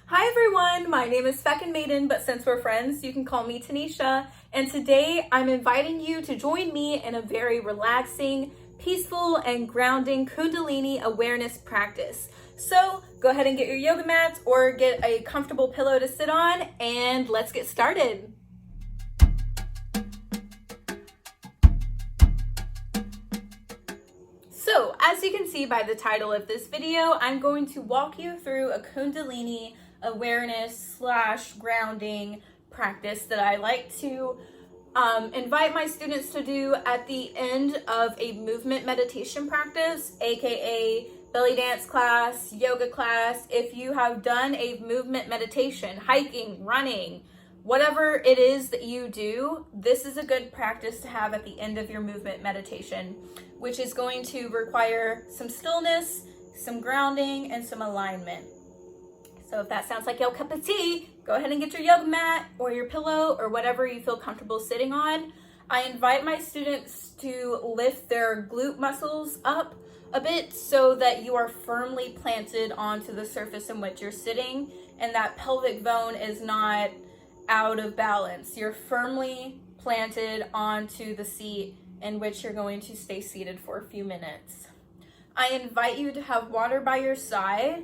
Hi everyone, my name is Fecund Maiden, but since we're friends, you can call me Tanisha. And today I'm inviting you to join me in a very relaxing, peaceful, and grounding Kundalini Awareness Practice. So go ahead and get your yoga mats or get a comfortable pillow to sit on, and let's get started. So, as you can see by the title of this video, I'm going to walk you through a Kundalini awareness / grounding practice that I like to invite my students to do at the end of a movement meditation practice, aka belly dance class, yoga class. If you have done a movement meditation, hiking, running, whatever it is that you do, this is a good practice to have at the end of your movement meditation, which is going to require some stillness, some grounding, and some alignment. So if that sounds like your cup of tea, go ahead and get your yoga mat or your pillow or whatever you feel comfortable sitting on. I invite my students to lift their glute muscles up a bit so that you are firmly planted onto the surface in which you're sitting and that pelvic bone is not out of balance. You're firmly planted onto the seat in which you're going to stay seated for a few minutes. I invite you to have water by your side.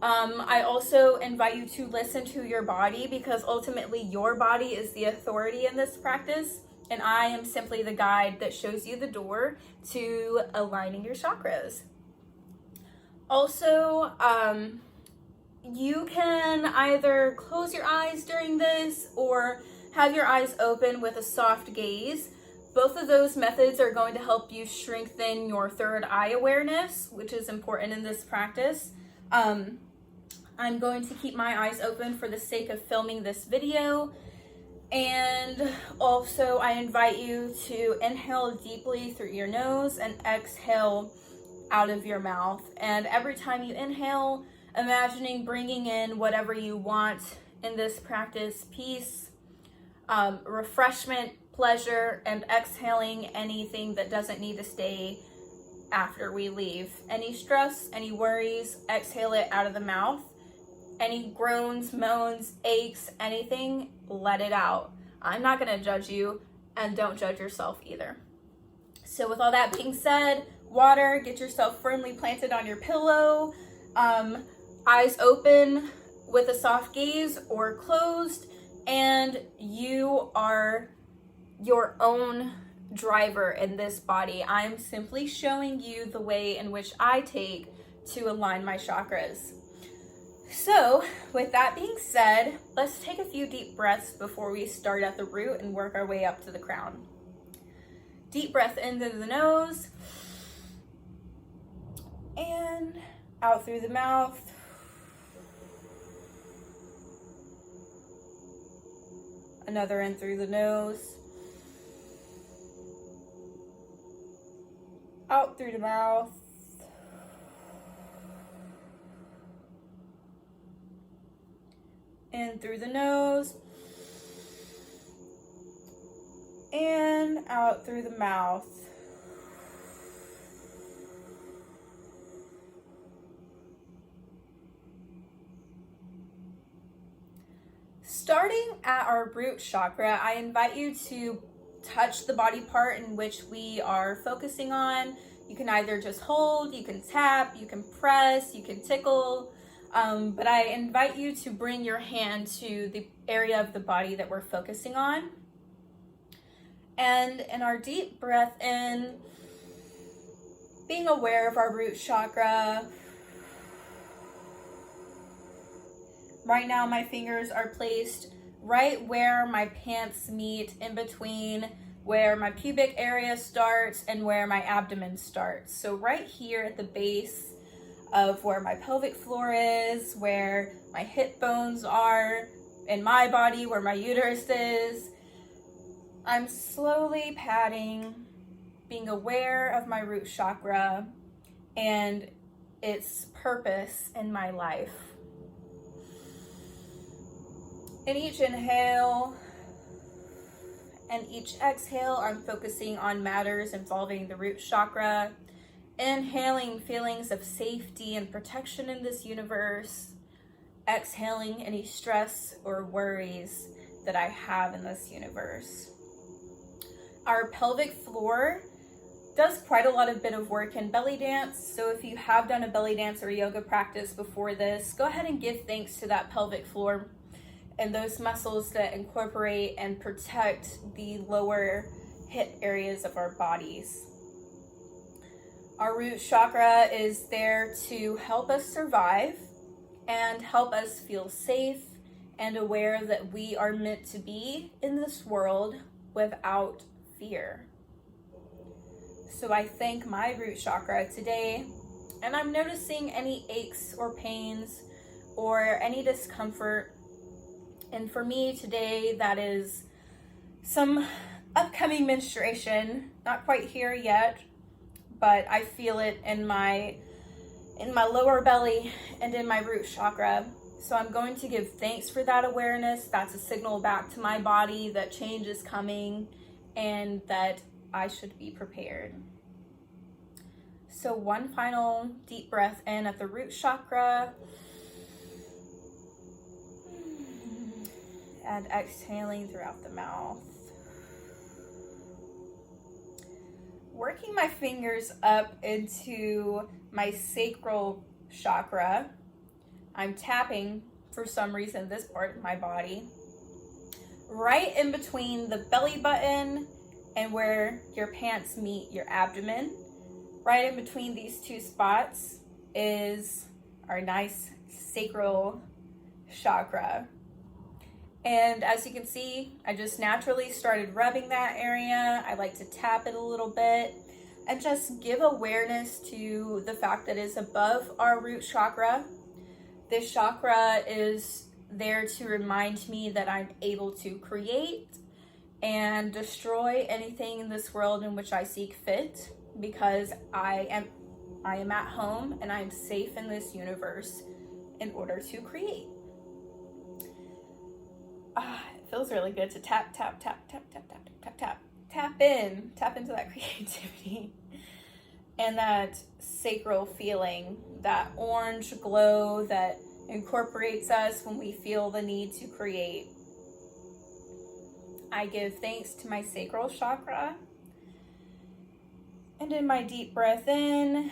I also invite you to listen to your body, because ultimately your body is the authority in this practice, and I am simply the guide that shows you the door to aligning your chakras. Also, you can either close your eyes during this or have your eyes open with a soft gaze. Both of those methods are going to help you strengthen your third eye awareness, which is important in this practice. I'm going to keep my eyes open for the sake of filming this video. And also I invite you to inhale deeply through your nose and exhale out of your mouth. And every time you inhale, imagining bringing in whatever you want in this practice: peace, refreshment, pleasure, and exhaling anything that doesn't need to stay after we leave. Any stress, any worries, exhale it out of the mouth. Any groans, moans, aches, anything, let it out. I'm not going to judge you, and don't judge yourself either. So with all that being said, water, get yourself firmly planted on your pillow, eyes open with a soft gaze or closed, and you are your own driver in this body. I'm simply showing you the way in which I take to align my chakras. So with that being said, let's take a few deep breaths before we start at the root and work our way up to the crown. Deep breath in through the nose and out through the mouth. Another in through the nose, out through the mouth, in through the nose, and out through the mouth. Starting at our root chakra, I invite you to touch the body part in which we are focusing on. You can either just hold, you can tap, you can press, you can tickle, but I invite you to bring your hand to the area of the body that we're focusing on. And in our deep breath in, being aware of our root chakra. Right now my fingers are placed right where my pants meet, in between where my pubic area starts and where my abdomen starts. So right here at the base of where my pelvic floor is, where my hip bones are, in my body where my uterus is. I'm slowly patting, being aware of my root chakra and its purpose in my life. In each inhale and each exhale, I'm focusing on matters involving the root chakra, inhaling feelings of safety and protection in this universe, exhaling any stress or worries that I have in this universe. Our pelvic floor does quite a lot of bit of work in belly dance. So if you have done a belly dance or yoga practice before this, go ahead and give thanks to that pelvic floor and those muscles that incorporate and protect the lower hip areas of our bodies. Our root chakra is there to help us survive and help us feel safe and aware that we are meant to be in this world without fear. So I thank my root chakra today, and I'm noticing any aches or pains or any discomfort. And for me today, that is some upcoming menstruation, not quite here yet, but I feel it in my lower belly and in my root chakra. So I'm going to give thanks for that awareness. That's a signal back to my body that change is coming and that I should be prepared. So one final deep breath in at the root chakra. And exhaling throughout the mouth. Working my fingers up into my sacral chakra. I'm tapping, for some reason, this part of my body. Right in between the belly button and where your pants meet your abdomen. Right in between these two spots is our nice sacral chakra. And as you can see, I just naturally started rubbing that area. I like to tap it a little bit and just give awareness to the fact that it's above our root chakra. This chakra is there to remind me that I'm able to create and destroy anything in this world in which I seek fit, because I am at home and I'm safe in this universe in order to create. It feels really good to tap into that creativity and that sacral feeling, that orange glow that incorporates us when we feel the need to create. I give thanks to my sacral chakra, and in my deep breath in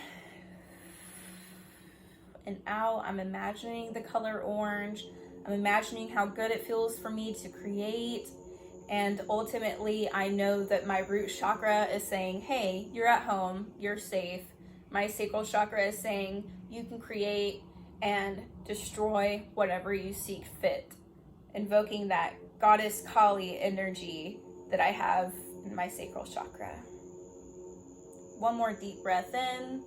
and out, I'm imagining the color orange. I'm imagining how good it feels for me to create. And ultimately, I know that my root chakra is saying, hey, you're at home, you're safe. My sacral chakra is saying, you can create and destroy whatever you seek fit. Invoking that goddess Kali energy that I have in my sacral chakra. One more deep breath in.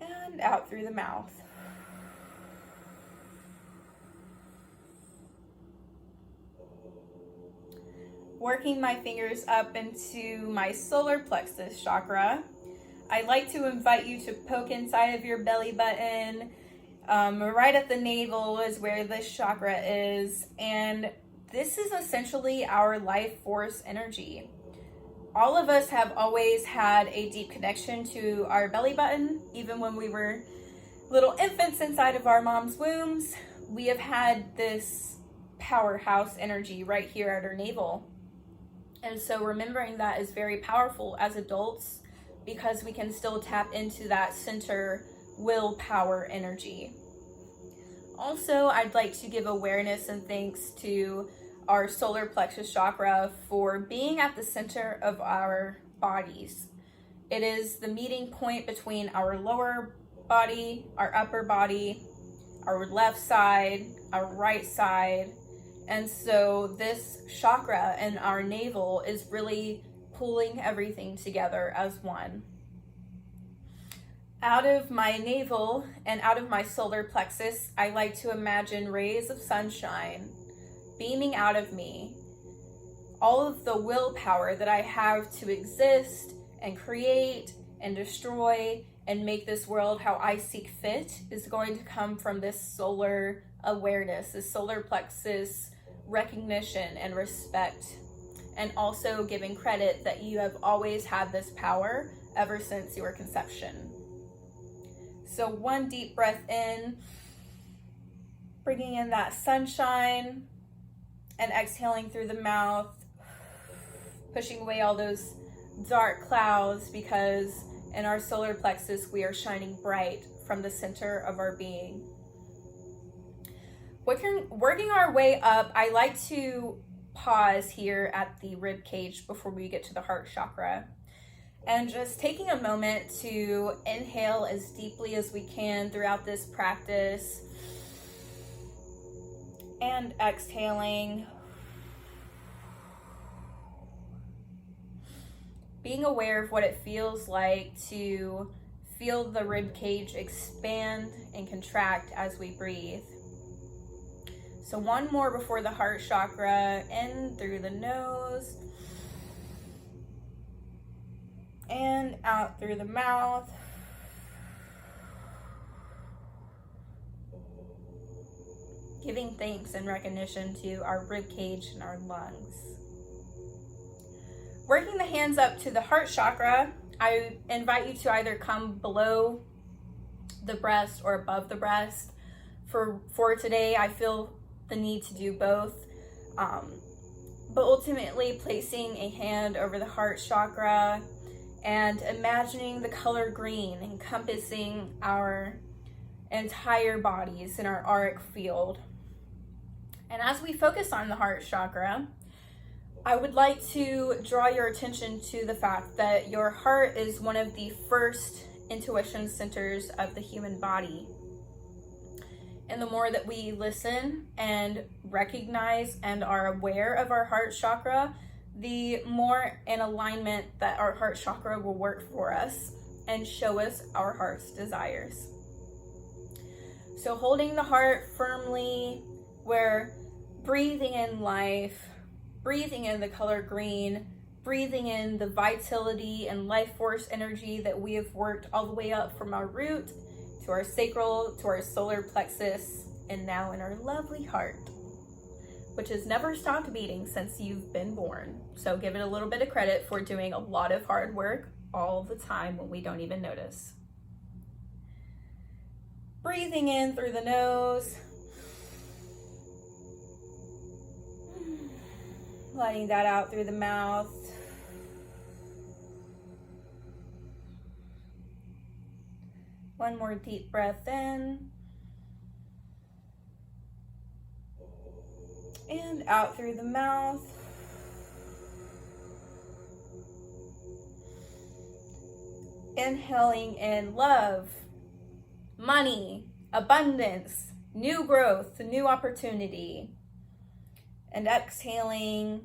And out through the mouth. Working my fingers up into my solar plexus chakra. I'd like to invite you to poke inside of your belly button. Right at the navel is where this chakra is. And this is essentially our life force energy. All of us have always had a deep connection to our belly button. Even when we were little infants inside of our mom's wombs, we have had this powerhouse energy right here at our navel. And so remembering that is very powerful as adults, because we can still tap into that center willpower energy. Also, I'd like to give awareness and thanks to our solar plexus chakra for being at the center of our bodies. It is the meeting point between our lower body, our upper body, our left side, our right side. And so this chakra and our navel is really pulling everything together as one. Out of my navel and out of my solar plexus, I like to imagine rays of sunshine beaming out of me. All of the willpower that I have to exist and create and destroy and make this world how I seek fit is going to come from this solar awareness, this solar plexus recognition and respect, and also giving credit that you have always had this power ever since your conception. So one deep breath in, bringing in that sunshine, and exhaling through the mouth, pushing away all those dark clouds, because in our solar plexus, we are shining bright from the center of our being. Working our way up, I like to pause here at the rib cage before we get to the heart chakra. And just taking a moment to inhale as deeply as we can throughout this practice. And exhaling. Being aware of what it feels like to feel the rib cage expand and contract as we breathe. So one more before the heart chakra, in through the nose and out through the mouth. Giving thanks and recognition to our rib cage and our lungs. Working the hands up to the heart chakra, I invite you to either come below the breast or above the breast. For today, I feel the need to do both. But ultimately placing a hand over the heart chakra and imagining the color green encompassing our entire bodies in our auric field. And as we focus on the heart chakra, I would like to draw your attention to the fact that your heart is one of the first intuition centers of the human body. And the more that we listen and recognize and are aware of our heart chakra, the more in alignment that our heart chakra will work for us and show us our heart's desires. So holding the heart firmly, we're breathing in life, breathing in the color green, breathing in the vitality and life force energy that we have worked all the way up from our root to our sacral, to our solar plexus, and now in our lovely heart, which has never stopped beating since you've been born. So give it a little bit of credit for doing a lot of hard work all the time when we don't even notice. Breathing in through the nose. Letting that out through the mouth. One more deep breath in. And out through the mouth. Inhaling in love, money, abundance, new growth, new opportunity. And exhaling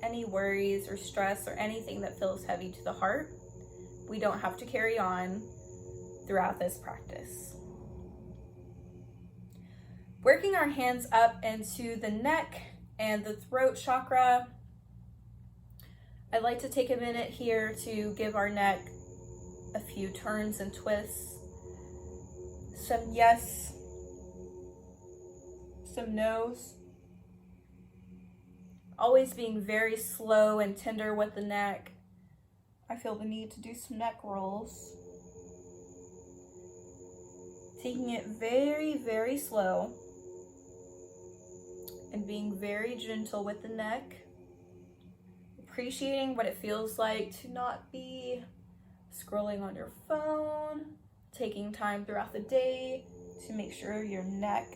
any worries or stress or anything that feels heavy to the heart. We don't have to carry on throughout this practice. Working our hands up into the neck and the throat chakra. I'd like to take a minute here to give our neck a few turns and twists. Some yes, some no's. Always being very slow and tender with the neck. I feel the need to do some neck rolls. Taking it very, very slow and being very gentle with the neck. Appreciating what it feels like to not be scrolling on your phone, taking time throughout the day to make sure your neck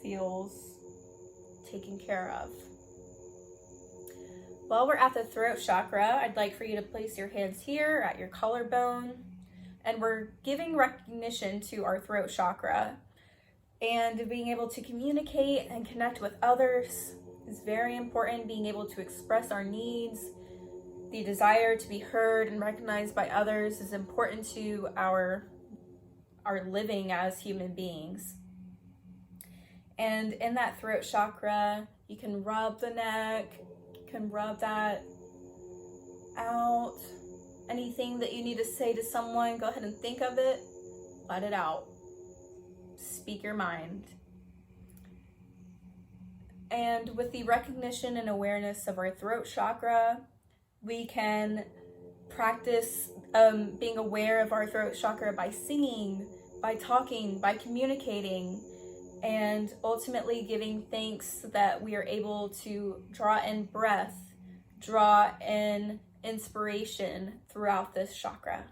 feels taken care of. While we're at the throat chakra, I'd like for you to place your hands here at your collarbone, and we're giving recognition to our throat chakra, and being able to communicate and connect with others is very important. Being able to express our needs, the desire to be heard and recognized by others is important to our living as human beings. And in that throat chakra, you can rub the neck, can rub that out. Anything that you need to say to someone, go ahead and think of it, let it out. Speak your mind. And with the recognition and awareness of our throat chakra, we can practice being aware of our throat chakra by singing, by talking, by communicating, and ultimately giving thanks that we are able to draw in breath, draw in inspiration throughout this chakra.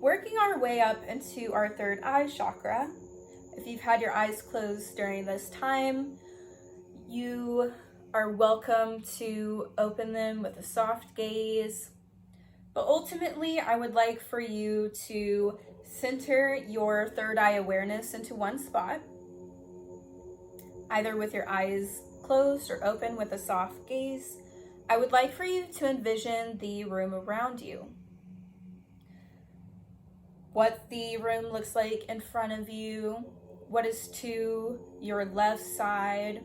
Working our way up into our third eye chakra, if you've had your eyes closed during this time, you are welcome to open them with a soft gaze. But ultimately, I would like for you to center your third eye awareness into one spot, either with your eyes closed or open with a soft gaze. I would like for you to envision the room around you. What the room looks like in front of you, what is to your left side,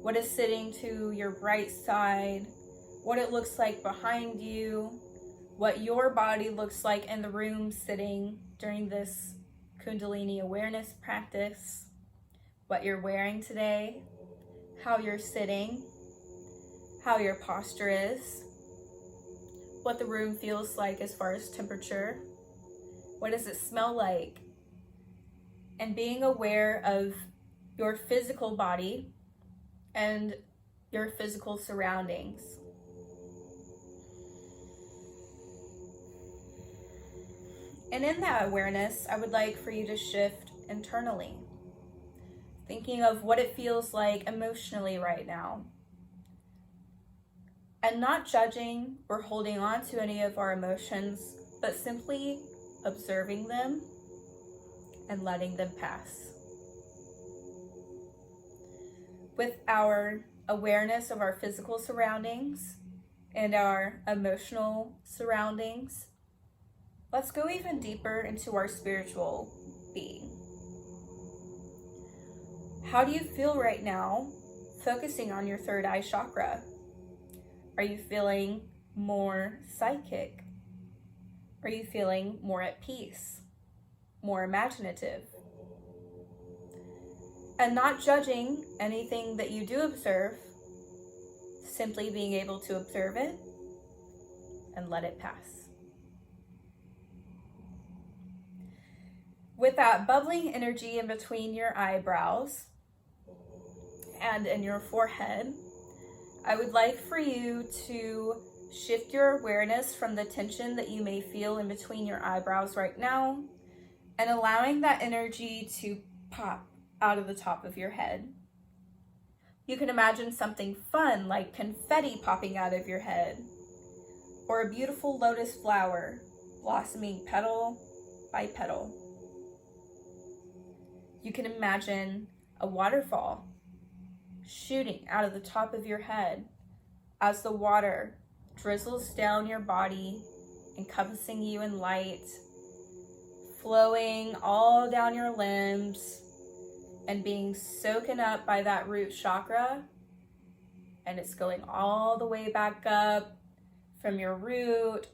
what is sitting to your right side, what it looks like behind you, what your body looks like in the room sitting during this Kundalini Awareness Practice, what you're wearing today, how you're sitting, how your posture is, what the room feels like as far as temperature, what does it smell like, and being aware of your physical body and your physical surroundings. And in that awareness, I would like for you to shift internally, thinking of what it feels like emotionally right now, and not judging or holding on to any of our emotions, but simply observing them and letting them pass. With our awareness of our physical surroundings and our emotional surroundings, let's go even deeper into our spiritual being. How do you feel right now focusing on your third eye chakra? Are you feeling more psychic? Are you feeling more at peace, more imaginative? And not judging anything that you do observe, simply being able to observe it and let it pass. With that bubbling energy in between your eyebrows and in your forehead, I would like for you to shift your awareness from the tension that you may feel in between your eyebrows right now, and allowing that energy to pop out of the top of your head. You can imagine something fun like confetti popping out of your head, or a beautiful lotus flower blossoming petal by petal. You can imagine a waterfall shooting out of the top of your head as the water drizzles down your body, encompassing you in light, flowing all down your limbs and being soaken up by that root chakra. And it's going all the way back up from your root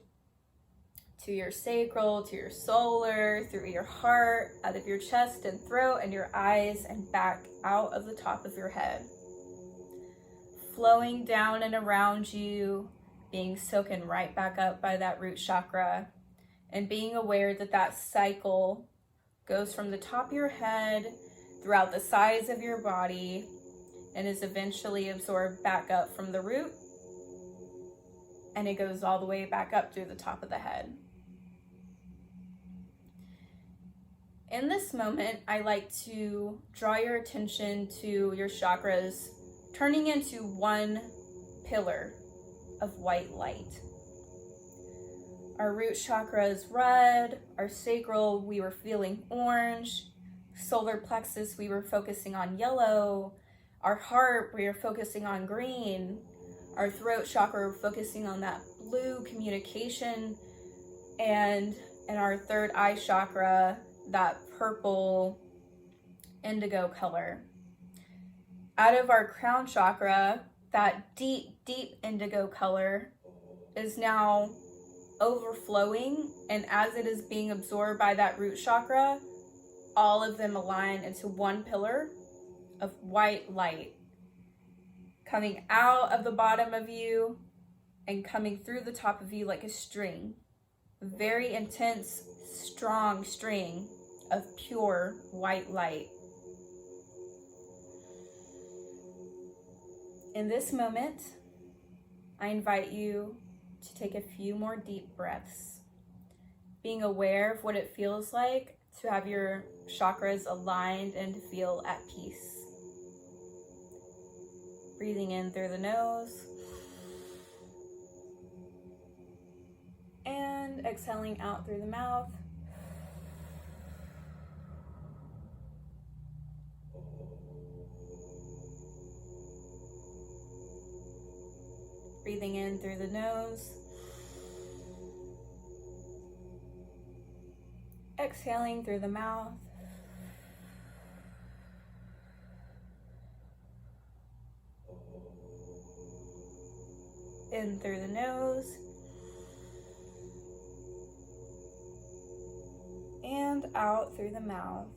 to your sacral, to your solar, through your heart, out of your chest and throat and your eyes, and back out of the top of your head. Flowing down and around you, being soaken right back up by that root chakra, and being aware that that cycle goes from the top of your head throughout the sides of your body and is eventually absorbed back up from the root, and it goes all the way back up through the top of the head. In this moment, I like to draw your attention to your chakras turning into one pillar of white light. Our root chakra is red, our sacral, we were feeling orange, solar plexus, we were focusing on yellow, our heart, we were focusing on green, our throat chakra, we're focusing on that blue communication, and in our third eye chakra, that purple indigo color. Out of our crown chakra, that deep, deep indigo color is now overflowing, and as it is being absorbed by that root chakra, all of them align into one pillar of white light coming out of the bottom of you and coming through the top of you like a string, a very intense, strong string of pure white light. In this moment, I invite you to take a few more deep breaths, being aware of what it feels like to have your chakras aligned and to feel at peace. Breathing in through the nose and exhaling out through the mouth. Breathing in through the nose. Exhaling through the mouth. In through the nose. And out through the mouth.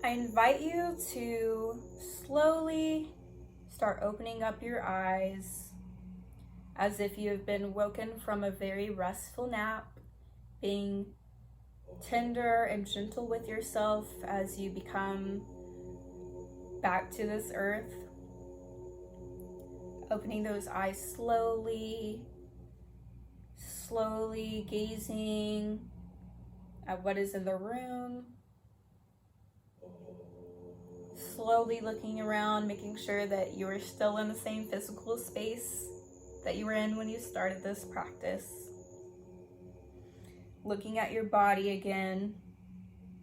I invite you to slowly start opening up your eyes as if you have been woken from a very restful nap, being tender and gentle with yourself as you become back to this earth. Opening those eyes slowly, slowly gazing at what is in the room. Slowly looking around, making sure that you are still in the same physical space that you were in when you started this practice. Looking at your body again,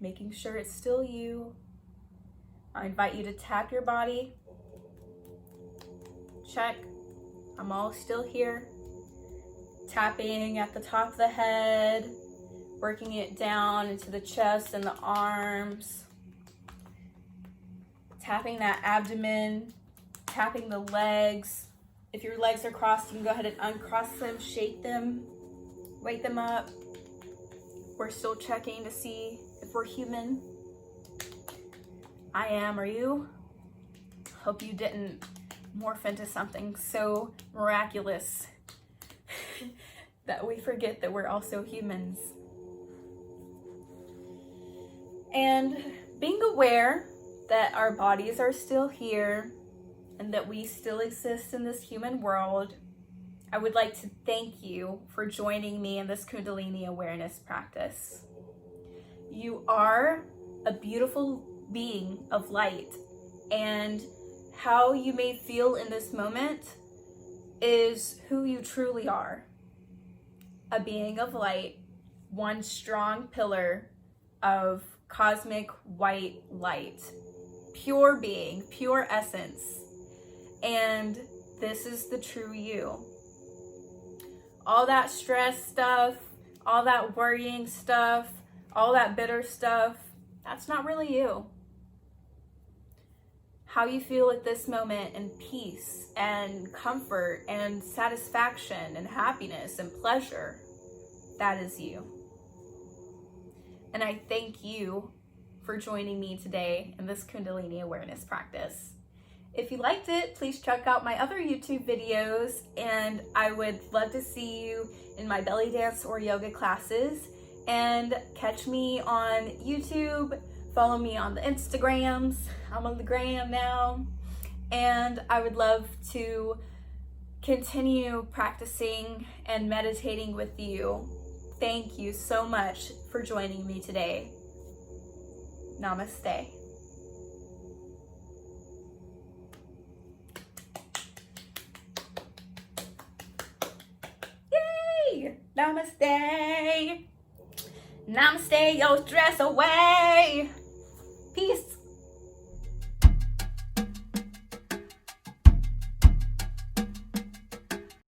making sure it's still you. I invite you to tap your body. Check, I'm all still here. Tapping at the top of the head, working it down into the chest and the arms. Tapping that abdomen, tapping the legs. If your legs are crossed, you can go ahead and uncross them, shake them, wake them up. We're still checking to see if we're human. I am, are you? Hope you didn't morph into something so miraculous that we forget that we're also humans. And being aware that our bodies are still here and that we still exist in this human world, I would like to thank you for joining me in this Kundalini Awareness Practice. You are a beautiful being of light, and how you may feel in this moment is who you truly are. A being of light, one strong pillar of cosmic white light. Pure being, pure essence. And this is the true you. All that stress stuff, all that worrying stuff, all that bitter stuff, that's not really you. How you feel at this moment in peace and comfort and satisfaction and happiness and pleasure, that is you. And I thank you for joining me today in this Kundalini Awareness Practice. If you liked it, please check out my other YouTube videos, and I would love to see you in my belly dance or yoga classes. And catch me on YouTube, follow me on the Instagrams, I'm on the gram now, and I would love to continue practicing and meditating with you. Thank you so much for joining me today. Namaste. Yay! Namaste. Namaste, your stress away. Peace.